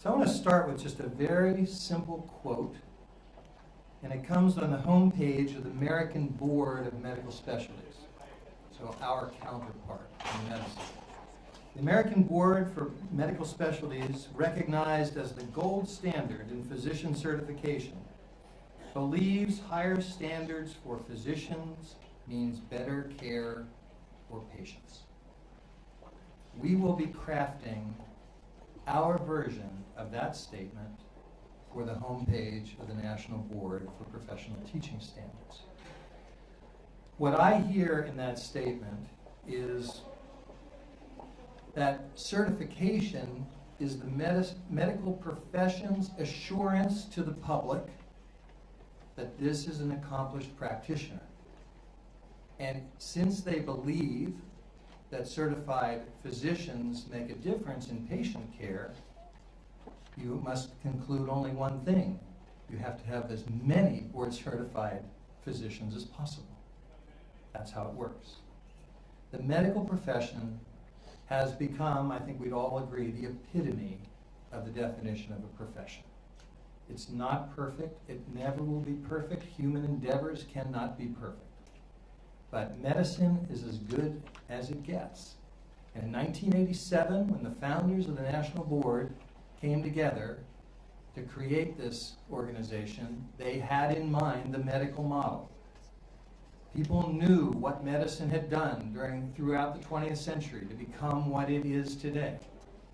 So I want to start with just a very simple quote, and it comes on the homepage of the American Board of Medical Specialties, so our counterpart in medicine. The American Board for Medical Specialties, recognized as the gold standard in physician certification, believes higher standards for physicians means better care for patients. We will be crafting our version of that statement for the homepage of the National Board for Professional Teaching Standards. What I hear in that statement is that certification is the medical profession's assurance to the public that this is an accomplished practitioner. And since they believe that certified physicians make a difference in patient care, you must conclude only one thing. You have to have as many board-certified physicians as possible. That's how it works. The medical profession has become, I think we'd all agree, the epitome of the definition of a profession. It's not perfect. It never will be perfect. Human endeavors cannot be perfect. But medicine is as good as it gets. And in 1987, when the founders of the National Board came together to create this organization, they had in mind the medical model. People knew what medicine had done throughout the 20th century to become what it is today.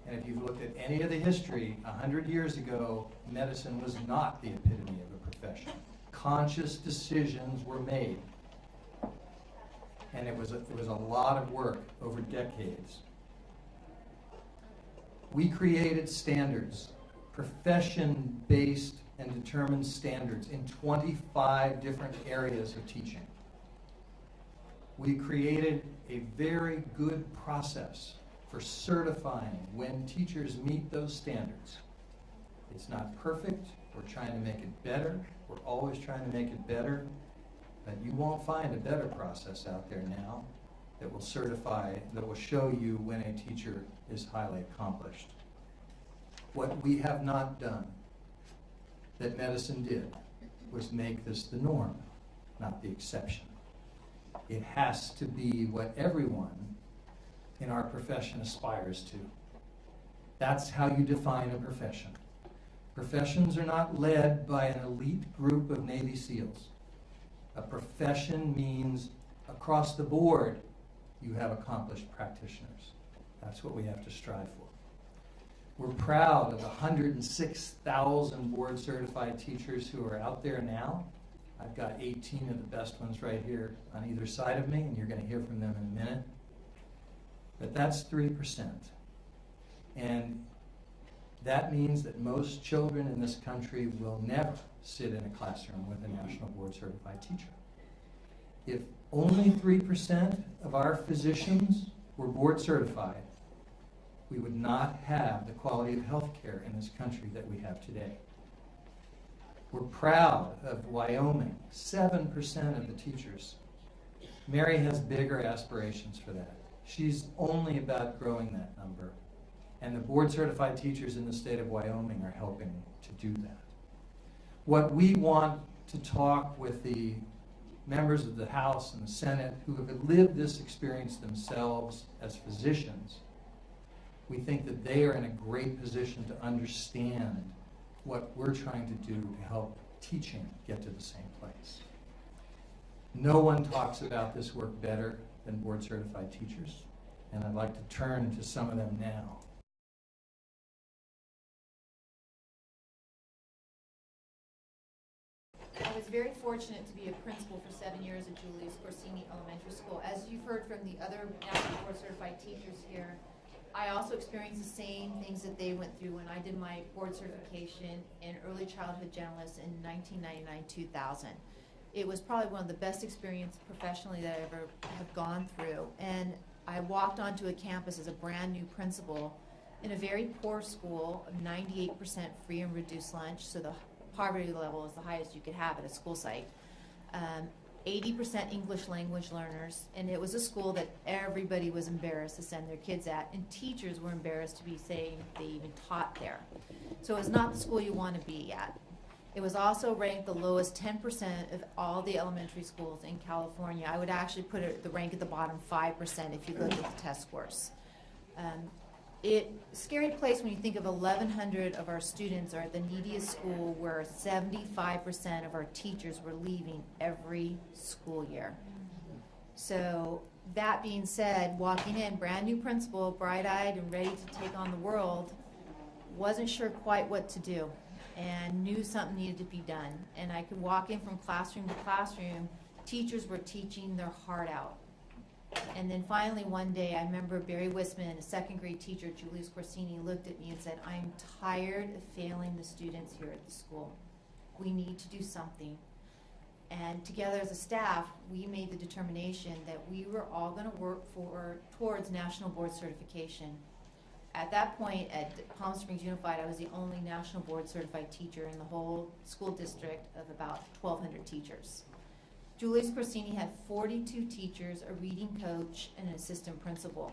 And if you've looked at any of the history, 100 years ago, medicine was not the epitome of a profession. Conscious decisions were made. And it was a lot of work over decades. We created standards, profession-based and determined standards in 25 different areas of teaching. We created a very good process for certifying when teachers meet those standards. It's not perfect. We're trying to make it better. We're always trying to make it better. But you won't find a better process out there now that will certify, that will show you when a teacher is highly accomplished. What we have not done, that medicine did, was make this the norm, not the exception. It has to be what everyone in our profession aspires to. That's how you define a profession. Professions are not led by an elite group of Navy SEALs. A profession means across the board you have accomplished practitioners. That's what we have to strive for. We're proud of the 106,000 board-certified teachers who are out there now. I've got 18 of the best ones right here on either side of me, and you're going to hear from them in a minute. But that's 3%. And that means that most children in this country will never sit in a classroom with a National Board Certified teacher. If only 3% of our physicians were board certified, we would not have the quality of health care in this country that we have today. We're proud of Wyoming, 7% of the teachers. Mary has bigger aspirations for that. She's only about growing that number. And the board-certified teachers in the state of Wyoming are helping to do that. What we want to talk with the members of the House and the Senate who have lived this experience themselves as physicians, we think that they are in a great position to understand what we're trying to do to help teaching get to the same place. No one talks about this work better than board-certified teachers, and I'd like to turn to some of them now. I was very fortunate to be a principal for 7 years at Julius Corsini Elementary School. As you've heard from the other National Board Certified teachers here, I also experienced the same things that they went through when I did my board certification in early childhood generalists in 1999-2000. It was probably one of the best experiences professionally that I ever have gone through. And I walked onto a campus as a brand new principal in a very poor school, 98% free and reduced lunch, so the poverty level is the highest you could have at a school site. 80% English language learners, and it was a school that everybody was embarrassed to send their kids at, and teachers were embarrassed to be saying they even taught there. So it's not the school you want to be at. It was also ranked the lowest 10% of all the elementary schools in California. I would actually put it the rank at the bottom 5% if you look at the test scores. Scary place when you think of 1,100 of our students are at the neediest school where 75% of our teachers were leaving every school year. So that being said, walking in, brand new principal, bright-eyed and ready to take on the world, wasn't sure quite what to do and knew something needed to be done. And I could walk in from classroom to classroom, teachers were teaching their heart out. And then finally one day, I remember Barry Wisman, a second grade teacher, Julius Corsini, looked at me and said, I'm tired of failing the students here at the school. We need to do something. And together as a staff, we made the determination that we were all going to work towards national board certification. At that point, at Palm Springs Unified, I was the only national board certified teacher in the whole school district of about 1,200 teachers. Julius Corsini had 42 teachers, a reading coach, and an assistant principal.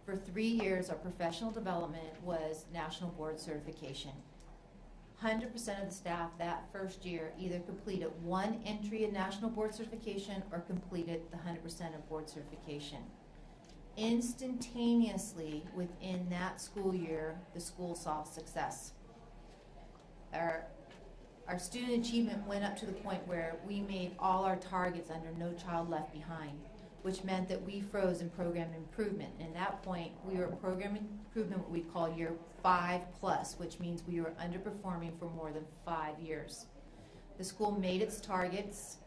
For 3 years, our professional development was national board certification. 100% of the staff that first year either completed one entry in national board certification or completed the 100% of board certification. Instantaneously, within that school year, the school saw success. Our student achievement went up to the point where we made all our targets under No Child Left Behind, which meant that we froze in program improvement. And at that point, we were program improvement, what we call year 5+, which means we were underperforming for more than 5 years. The school made its targets.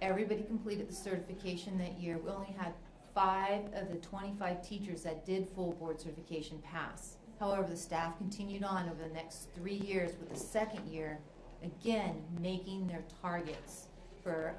Everybody completed the certification that year. We only had 5 of the 25 teachers that did full board certification pass. However, the staff continued on over the next 3 years with the second year, again, making their targets for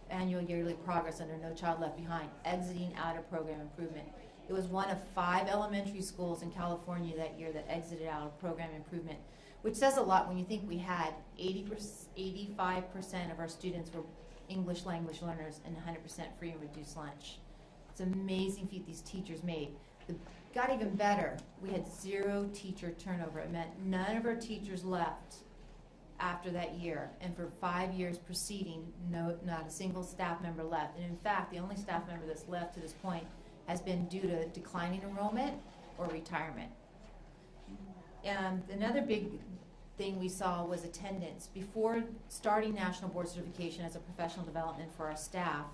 annual yearly progress under No Child Left Behind, exiting out of program improvement. It was one of 5 elementary schools in California that year that exited out of program improvement, which says a lot when you think we had 85% of our students were English language learners and 100% free and reduced lunch. It's an amazing feat these teachers made. It got even better. We had 0 teacher turnover. It meant none of our teachers left after that year, and for 5 years preceding, not a single staff member left. And in fact, the only staff member that's left to this point has been due to declining enrollment or retirement. And another big thing we saw was attendance. Before starting national board certification as a professional development for our staff,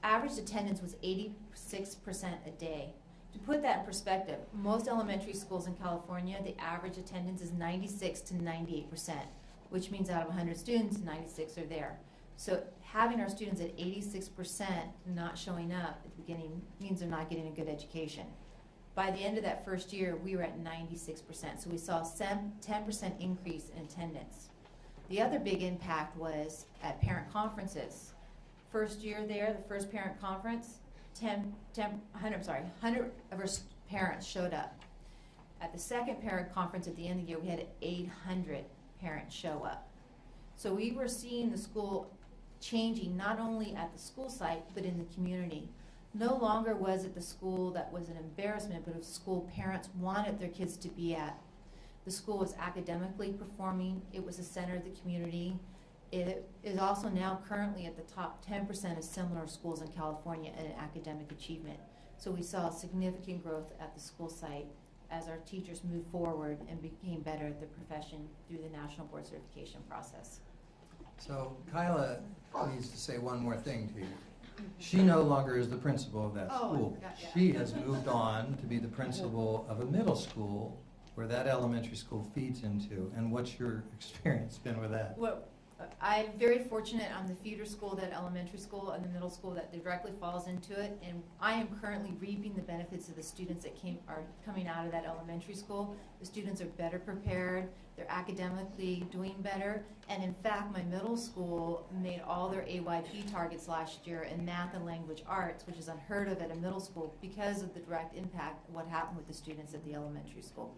average attendance was 86% a day. To put that in perspective, most elementary schools in California, the average attendance is 96 to 98%, which means out of 100 students, 96 are there. So having our students at 86% not showing up at the beginning means they're not getting a good education. By the end of that first year, we were at 96%, so we saw a 10% increase in attendance. The other big impact was at parent conferences. First year there, the first parent conference, 100 of our parents showed up. At the second parent conference at the end of the year, we had 800 parents show up. So we were seeing the school changing not only at the school site, but in the community. No longer was it the school that was an embarrassment, but a school parents wanted their kids to be at. The school was academically performing. It was the center of the community. It is also now currently at the top 10% of similar schools in California in academic achievement. So we saw significant growth at the school site as our teachers moved forward and became better at the profession through the national board certification process. So Kiela needs to say one more thing to you. She no longer is the principal of that school. She has moved on to be the principal of a middle school where that elementary school feeds into. And what's your experience been with that? Well, I'm very fortunate. I'm the feeder school, that elementary school and the middle school that directly falls into it, and I am currently reaping the benefits of the students that are coming out of that elementary school. The students are better prepared, they're academically doing better, and in fact my middle school made all their AYP targets last year in math and language arts, which is unheard of at a middle school because of the direct impact of what happened with the students at the elementary school.